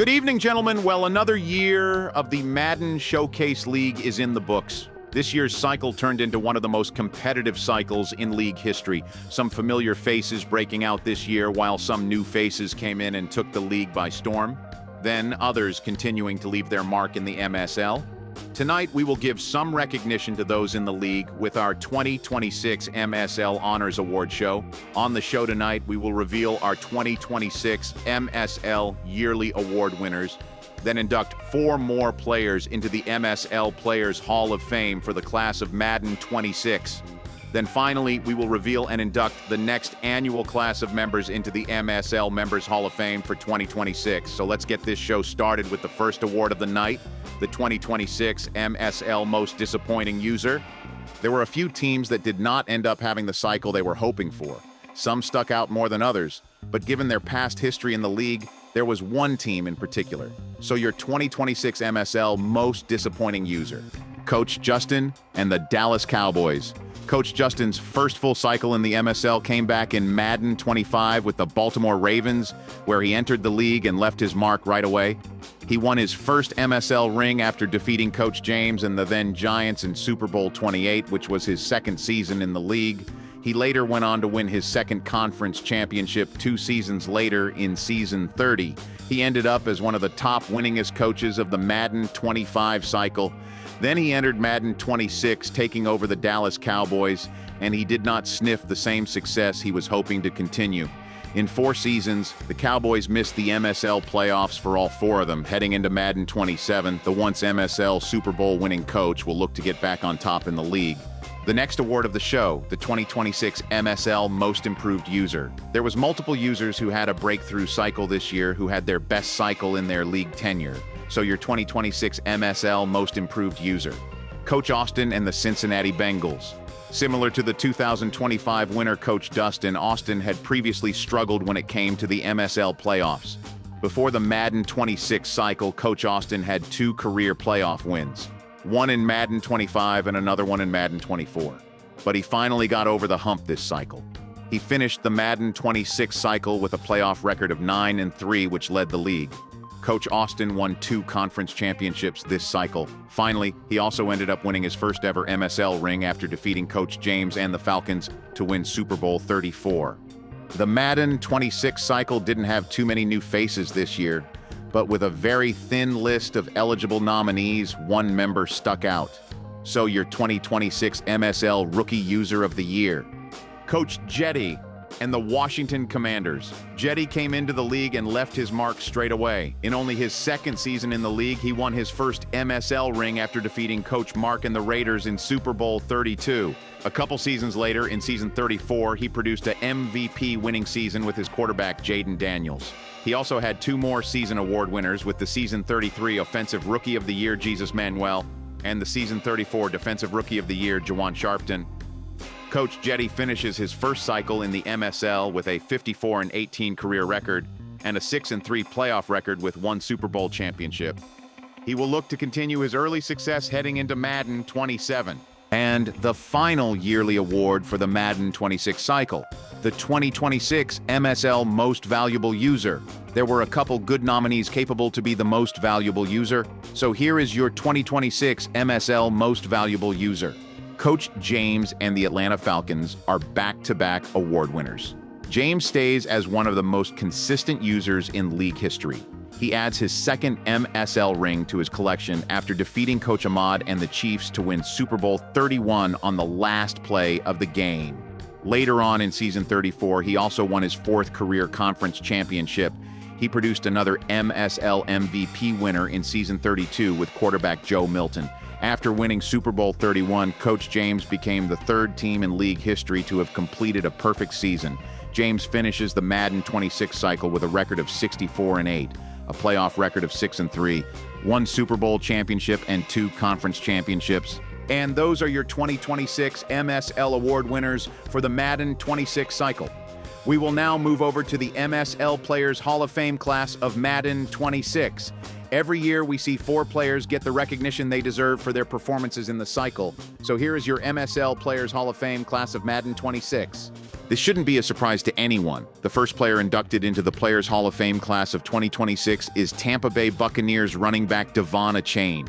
Good evening, gentlemen. Well, another year of the Madden Showcase League is in the books. This year's cycle turned into one of the most competitive cycles in league history. Some familiar faces breaking out this year, while some new faces came in and took the league by storm. Then others continuing to leave their mark in the MSL. Tonight, we will give some recognition to those in the league with our 2026 MSL Honors Award Show. On the show tonight, we will reveal our 2026 MSL Yearly Award winners, then induct 4 more players into the MSL Players Hall of Fame for the class of Madden 26. Then finally, we will reveal and induct the next annual class of members into the MSL Members Hall of Fame for 2026. So let's get this show started with the first award of the night, the 2026 MSL Most Disappointing User. There were a few teams that did not end up having the cycle they were hoping for. Some stuck out more than others, but given their past history in the league, there was one team in particular. So your 2026 MSL Most Disappointing User, Coach Justin and the Dallas Cowboys. Coach Justin's first full cycle in the MSL came back in Madden 25 with the Baltimore Ravens, where he entered the league and left his mark right away. He won his first MSL ring after defeating Coach James and the then Giants in Super Bowl 28, which was his second season in the league. He later went on to win his second conference championship 2 seasons later in season 30. He ended up as one of the top winningest coaches of the Madden 25 cycle. Then he entered Madden 26, taking over the Dallas Cowboys, and he did not sniff the same success he was hoping to continue. In 4 seasons, the Cowboys missed the MSL playoffs for all 4 of them. Heading into Madden 27, the once MSL Super Bowl winning coach will look to get back on top in the league. The next award of the show, the 2026 MSL Most Improved User. There was multiple users who had a breakthrough cycle this year who had their best cycle in their league tenure. So your 2026 MSL Most Improved User, Coach Austin and the Cincinnati Bengals. Similar to the 2025 winner Coach Dustin, Austin had previously struggled when it came to the MSL playoffs. Before the Madden 26 cycle, Coach Austin had 2 career playoff wins, one in Madden 25 and another one in Madden 24. But he finally got over the hump this cycle. He finished the Madden 26 cycle with a playoff record of 9-3, which led the league. Coach Austin won 2 conference championships this cycle. Finally, he also ended up winning his first ever MSL ring after defeating Coach James and the Falcons to win Super Bowl 34. The Madden 26 cycle didn't have too many new faces this year, but with a very thin list of eligible nominees, one member stuck out. So your 2026 MSL Rookie User of the Year, Coach Jetty and the Washington Commanders. Jetty came into the league and left his mark straight away. In only his second season in the league, he won his first MSL ring after defeating Coach Mark and the Raiders in Super Bowl 32. A couple seasons later, in season 34, he produced an MVP winning season with his quarterback, Jaden Daniels. He also had 2 more season award winners with the season 33 Offensive Rookie of the Year, Jesus Manuel, and the season 34 Defensive Rookie of the Year, Jawan Sharpton. Coach Jetty finishes his first cycle in the MSL with a 54-18 career record and a 6-3 playoff record with 1 Super Bowl championship. He will look to continue his early success heading into Madden 27. And the final yearly award for the Madden 26 cycle, the 2026 MSL Most Valuable User. There were a couple good nominees capable to be the most valuable user, so here is your 2026 MSL Most Valuable User. Coach James and the Atlanta Falcons are back-to-back award winners. James stays as one of the most consistent users in league history. He adds his second MSL ring to his collection after defeating Coach Ahmad and the Chiefs to win Super Bowl 31 on the last play of the game. Later on in season 34, he also won his 4th career conference championship. He produced another MSL MVP winner in season 32 with quarterback Joe Milton. After winning Super Bowl 31, Coach James became the 3rd team in league history to have completed a perfect season. James finishes the Madden 26 cycle with a record of 64-8, a playoff record of 6-3, 1 Super Bowl championship and 2 conference championships. And those are your 2026 MSL award winners for the Madden 26 cycle. We will now move over to the MSL Players Hall of Fame class of Madden 26. Every year, we see 4 players get the recognition they deserve for their performances in the cycle. So here is your MSL Players Hall of Fame class of Madden 26. This shouldn't be a surprise to anyone. The first player inducted into the Players Hall of Fame class of 2026 is Tampa Bay Buccaneers running back Devon Achane.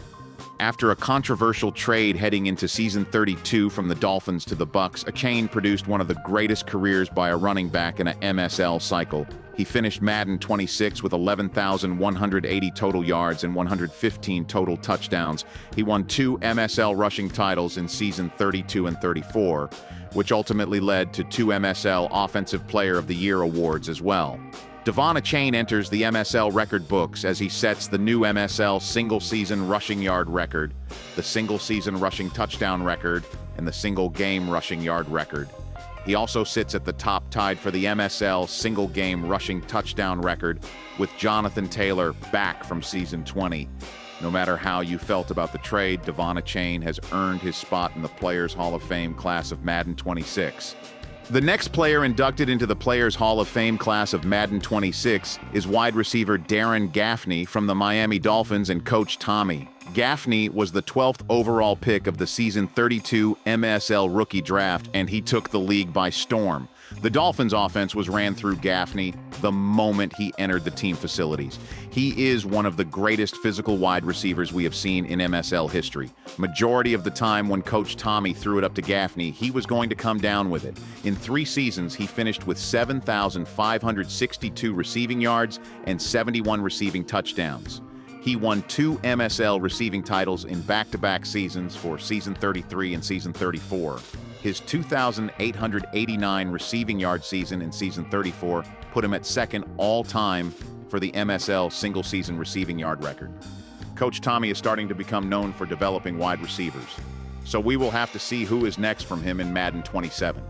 After a controversial trade heading into season 32 from the Dolphins to the Bucs, Achane produced one of the greatest careers by a running back in an MSL cycle. He finished Madden 26 with 11,180 total yards and 115 total touchdowns. He won 2 MSL rushing titles in season 32 and 34, which ultimately led to 2 MSL Offensive Player of the Year awards as well. Devon Achane enters the MSL record books as he sets the new MSL single-season rushing yard record, the single-season rushing touchdown record, and the single-game rushing yard record. He also sits at the top, tied for the MSL single-game rushing touchdown record with Jonathan Taylor back from season 20. No matter how you felt about the trade, Devon Achane has earned his spot in the Players Hall of Fame class of Madden 26. The next player inducted into the Players Hall of Fame class of Madden 26 is wide receiver Darren Gaffney from the Miami Dolphins and Coach Tommy. Gaffney was the 12th overall pick of the season 32 MSL rookie draft, and he took the league by storm. The Dolphins' offense was ran through Gaffney the moment he entered the team facilities. He is one of the greatest physical wide receivers we have seen in MSL history. Majority of the time when Coach Tommy threw it up to Gaffney, he was going to come down with it. In 3 seasons, he finished with 7,562 receiving yards and 71 receiving touchdowns. He won 2 MSL receiving titles in back-to-back seasons for season 33 and season 34. His 2,889 receiving yard season in season 34 put him at second all-time for the MSL single-season receiving yard record. Coach Tommy is starting to become known for developing wide receivers, so we will have to see who is next from him in Madden 27.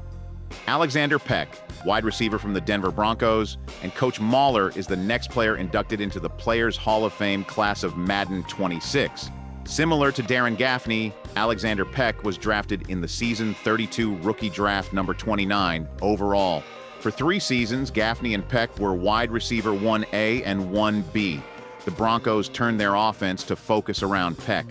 Alexander Peck, wide receiver from the Denver Broncos, and Coach Mahler is the next player inducted into the Players Hall of Fame class of Madden 26. Similar to Darren Gaffney, Alexander Peck was drafted in the season 32 rookie draft number 29 overall. For 3 seasons, Gaffney and Peck were wide receiver 1A and 1B. The Broncos turned their offense to focus around Peck.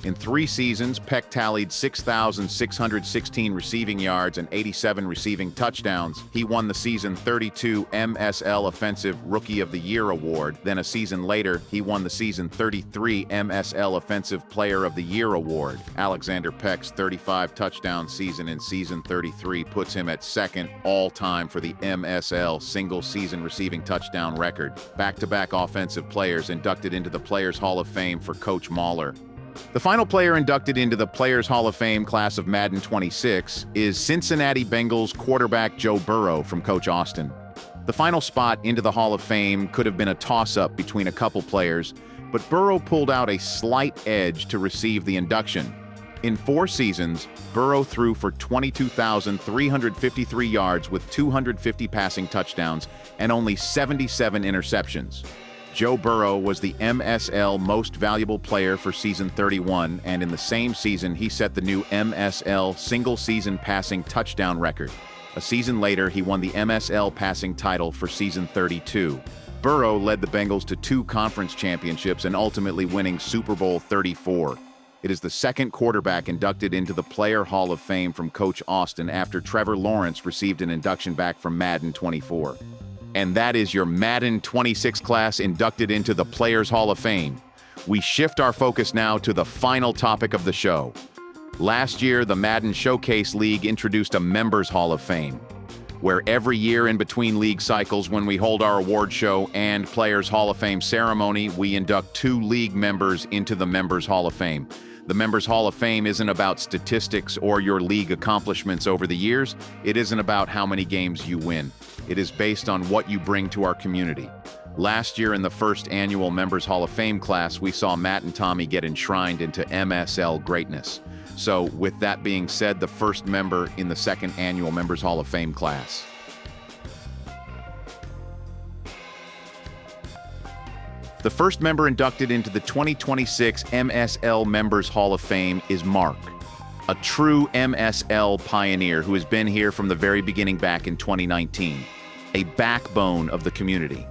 In 3 seasons, Peck tallied 6,616 receiving yards and 87 receiving touchdowns. He won the season 32 MSL Offensive Rookie of the Year award. Then a season later, he won the season 33 MSL Offensive Player of the Year award. Alexander Peck's 35 touchdown season in season 33 puts him at second all-time for the MSL single-season receiving touchdown record. Back-to-back offensive players inducted into the Players Hall of Fame for Coach Mahler. The final player inducted into the Players Hall of Fame class of Madden 26 is Cincinnati Bengals quarterback Joe Burrow from Coach Austin. The final spot into the Hall of Fame could have been a toss-up between a couple players, but Burrow pulled out a slight edge to receive the induction. In 4 seasons, Burrow threw for 22,353 yards with 250 passing touchdowns and only 77 interceptions. Joe Burrow was the MSL Most Valuable Player for season 31, and in the same season, he set the new MSL single-season passing touchdown record. A season later, he won the MSL passing title for season 32. Burrow led the Bengals to 2 conference championships and ultimately winning Super Bowl 34. It is the second quarterback inducted into the Player Hall of Fame from Coach Austin after Trevor Lawrence received an induction back from Madden 24. And that is your Madden 26 class inducted into the Players Hall of Fame. We shift our focus now to the final topic of the show. Last year, the Madden Showcase League introduced a Members Hall of Fame, where every year in between league cycles when we hold our award show and Players Hall of Fame ceremony, we induct 2 league members into the Members Hall of Fame. The Members Hall of Fame isn't about statistics or your league accomplishments over the years. It isn't about how many games you win. It is based on what you bring to our community. Last year in the first annual Members Hall of Fame class, we saw Matt and Tommy get enshrined into MSL greatness. So with that being said, the first member in the second annual Members Hall of Fame class. The first member inducted into the 2026 MSL Members Hall of Fame is Mark, a true MSL pioneer who has been here from the very beginning back in 2019, a backbone of the community.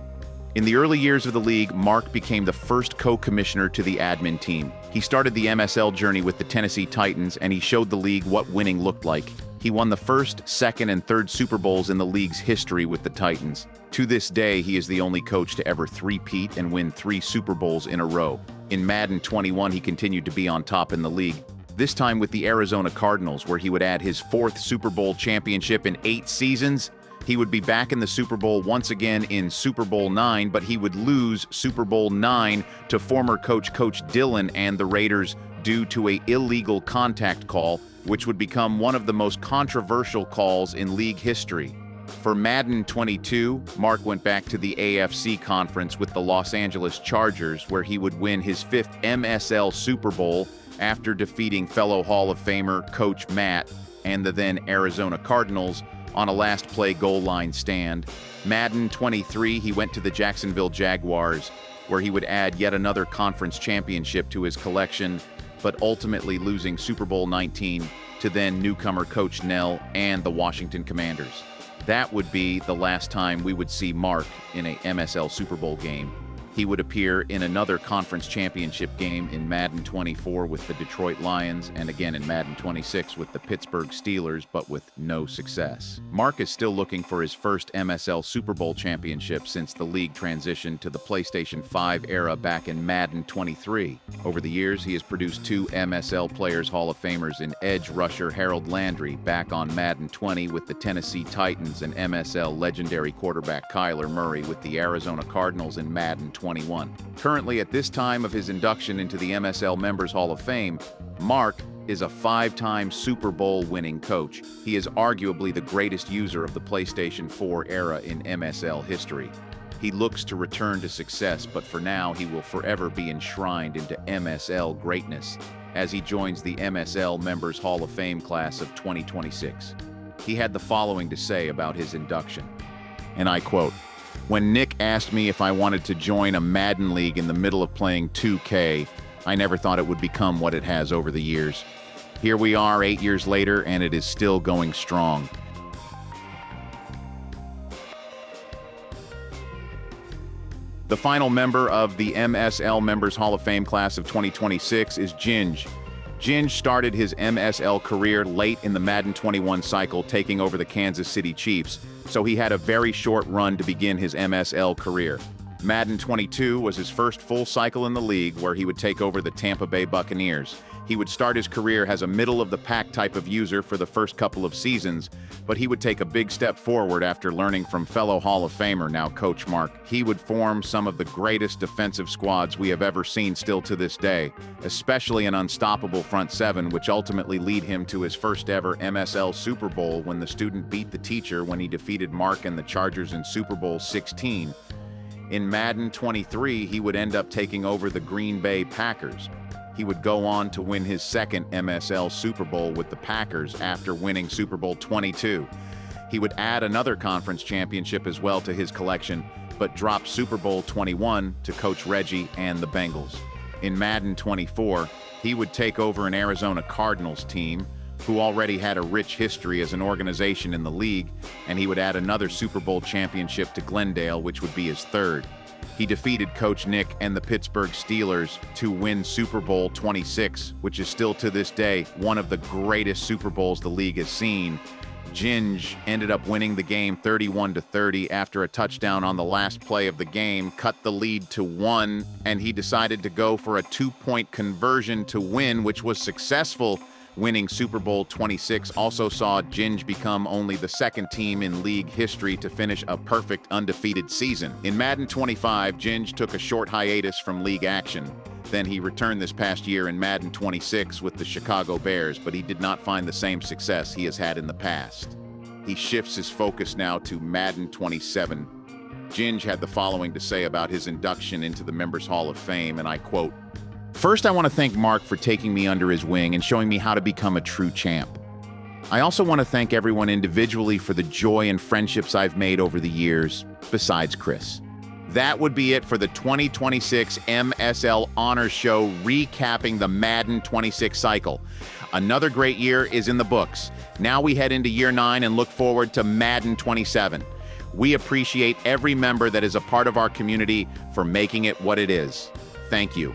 In the early years of the league, Mark became the first co-commissioner to the admin team. He started the MSL journey with the Tennessee Titans, and he showed the league what winning looked like. He won the first, second, and third Super Bowls in the league's history with the Titans. To this day, he is the only coach to ever three-peat and win 3 Super Bowls in a row. In Madden 21, he continued to be on top in the league, this time with the Arizona Cardinals, where he would add his 4th Super Bowl championship in 8 seasons. He would be back in the Super Bowl once again in Super Bowl IX, but he would lose Super Bowl IX to former Coach Dillon and the Raiders due to an illegal contact call, which would become one of the most controversial calls in league history. For Madden 22, Mark went back to the AFC conference with the Los Angeles Chargers, where he would win his 5th MSL Super Bowl after defeating fellow Hall of Famer Coach Matt and the then Arizona Cardinals on a last-play goal line stand. Madden 23, he went to the Jacksonville Jaguars, where he would add yet another conference championship to his collection, but ultimately losing Super Bowl 19 to then newcomer Coach Nell and the Washington Commanders. That would be the last time we would see Mark in a MSL Super Bowl game. He would appear in another conference championship game in Madden 24 with the Detroit Lions and again in Madden 26 with the Pittsburgh Steelers, but with no success. Mark is still looking for his first MSL Super Bowl championship since the league transitioned to the PlayStation 5 era back in Madden 23. Over the years, he has produced 2 MSL Players Hall of Famers in edge rusher Harold Landry back on Madden 20 with the Tennessee Titans and MSL legendary quarterback Kyler Murray with the Arizona Cardinals in Madden 21. Currently, at this time of his induction into the MSL Members Hall of Fame, Mark is a 5-time Super Bowl winning coach. He is arguably the greatest user of the PlayStation 4 era in MSL history. He looks to return to success, but for now, he will forever be enshrined into MSL greatness as he joins the MSL Members Hall of Fame class of 2026. He had the following to say about his induction, and I quote, "When Nick asked me if I wanted to join a Madden league in the middle of playing 2K, I never thought it would become what it has over the years. Here we are 8 years later, and it is still going strong." The final member of the MSL Members Hall of Fame class of 2026 is Ginge. Ginge started his MSL career late in the Madden 21 cycle, taking over the Kansas City Chiefs, so he had a very short run to begin his MSL career. Madden 22 was his first full cycle in the league, where he would take over the Tampa Bay Buccaneers. He would start his career as a middle-of-the-pack type of user for the first couple of seasons, but he would take a big step forward after learning from fellow Hall of Famer, now Coach Mark. He would form some of the greatest defensive squads we have ever seen still to this day, especially an unstoppable front seven, which ultimately lead him to his first ever MSL Super Bowl when the student beat the teacher when he defeated Mark and the Chargers in Super Bowl 16. In Madden 23, he would end up taking over the Green Bay Packers. He would go on to win his second MSL Super Bowl with the Packers after winning Super Bowl 22. He would add another conference championship as well to his collection, but drop Super Bowl 21 to Coach Reggie and the Bengals. In Madden 24, he would take over an Arizona Cardinals team, who already had a rich history as an organization in the league, and he would add another Super Bowl championship to Glendale, which would be his third. He defeated Coach Nick and the Pittsburgh Steelers to win Super Bowl 26, which is still to this day one of the greatest Super Bowls the league has seen. Ginge ended up winning the game 31-30 after a touchdown on the last play of the game, cut the lead to 1, and he decided to go for a 2-point conversion to win, which was successful. Winning Super Bowl 26 also saw Ginge become only the second team in league history to finish a perfect undefeated season. In Madden 25, Ginge took a short hiatus from league action. Then he returned this past year in Madden 26 with the Chicago Bears, but he did not find the same success he has had in the past. He shifts his focus now to Madden 27. Ginge had the following to say about his induction into the Members Hall of Fame, and I quote, "First, I want to thank Mark for taking me under his wing and showing me how to become a true champ. I also want to thank everyone individually for the joy and friendships I've made over the years, besides Chris." That would be it for the 2026 MSL Honors Show, recapping the Madden 26 cycle. Another great year is in the books. Now we head into year 9 and look forward to Madden 27. We appreciate every member that is a part of our community for making it what it is. Thank you.